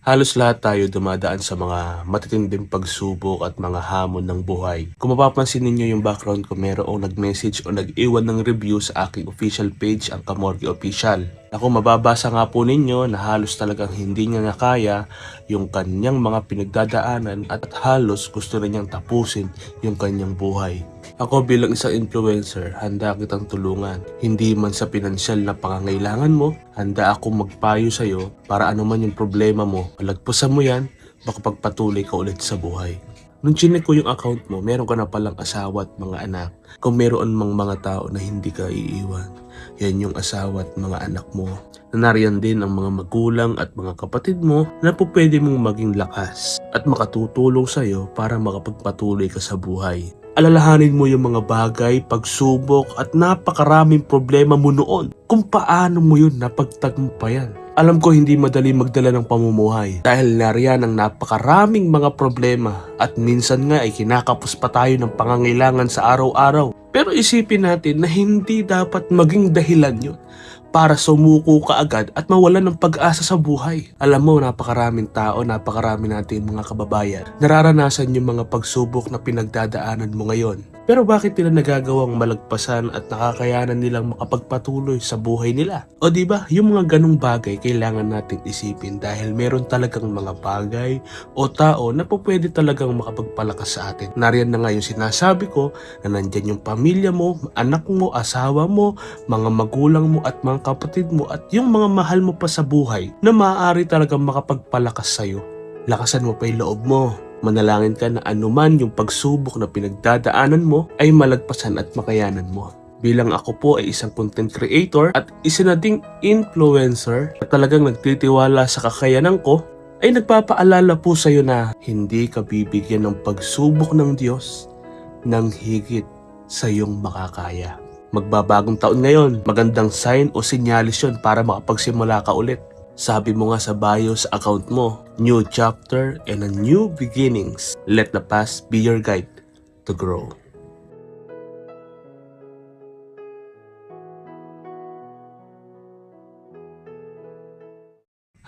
Halos lahat tayo dumadaan sa mga matitinding pagsubok at mga hamon ng buhay. Kung mapapansin ninyo yung background ko, merong nag-message o nag-iwan ng review sa aking official page, ang Kamorgi Official. Ako, mababasa nga po ninyo na halos talagang hindi niya nakaya yung kanyang mga pinagdadaanan at halos gusto na niyang tapusin yung kanyang buhay. Ako bilang isang influencer, handa kitang tulungan. Hindi man sa pinansyal na pangangailangan mo, handa akong magpayo sa'yo para anuman yung problema mo, palagpasan mo yan, makapagpatuloy ka ulit sa buhay. Nung chinek ko yung account mo, meron ka na palang asawa at mga anak. Kung meron mang mga tao na hindi ka iiwan, yan yung asawa at mga anak mo. Nariyan din ang mga magulang at mga kapatid mo na po pwede mong maging lakas at makatutulong sa'yo para makapagpatuloy ka sa buhay. Alalahanin mo yung mga bagay, pagsubok at napakaraming problema mo noon. Kung paano mo yun napagtagumpayan. Alam ko hindi madali magdala ng pamumuhay dahil nariyan ang napakaraming mga problema at minsan nga ay kinakapos pa tayo ng pangangailangan sa araw-araw. Pero isipin natin na hindi dapat maging dahilan yun para sumuko ka agad at mawalan ng pag-asa sa buhay. Alam mo, napakaraming tao, napakarami natin mga kababayan, nararanasan yung mga pagsubok na pinagdadaanan mo ngayon. Pero bakit nila nagagawang malagpasan at nakakayanan nilang makapagpatuloy sa buhay nila? O diba, yung mga ganong bagay kailangan nating isipin dahil meron talagang mga bagay o tao na po pwede talagang makapagpalakas sa atin. Nariyan na nga yung sinasabi ko na nandyan yung pamilya mo, anak mo, asawa mo, mga magulang mo at mga kapatid mo at yung mga mahal mo pa sa buhay na maaari talagang makapagpalakas sa'yo. Lakasan mo pa yung loob mo. Manalangin ka na anuman yung pagsubok na pinagdadaanan mo ay malagpasan at makayanan mo. Bilang ako po ay isang content creator at isa na ding influencer at talagang nagtitiwala sa kakayanan ko, ay nagpapaalala po sa'yo na hindi ka bibigyan ng pagsubok ng Diyos ng higit sa iyong makakaya. Magbabagong taon ngayon, magandang sign o sinyalis yun para makapagsimula ka ulit. Sabi mo nga sa bio sa account mo, new chapter and a new beginnings. Let the past be your guide to grow.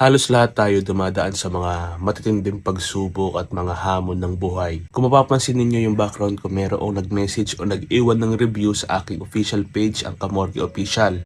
Halos lahat tayo dumadaan sa mga matitinding pagsubok at mga hamon ng buhay. Kung mapapansin ninyo yung background ko, merong nag-message o nag-iwan ng review sa aking official page, ang Kamorgi Official.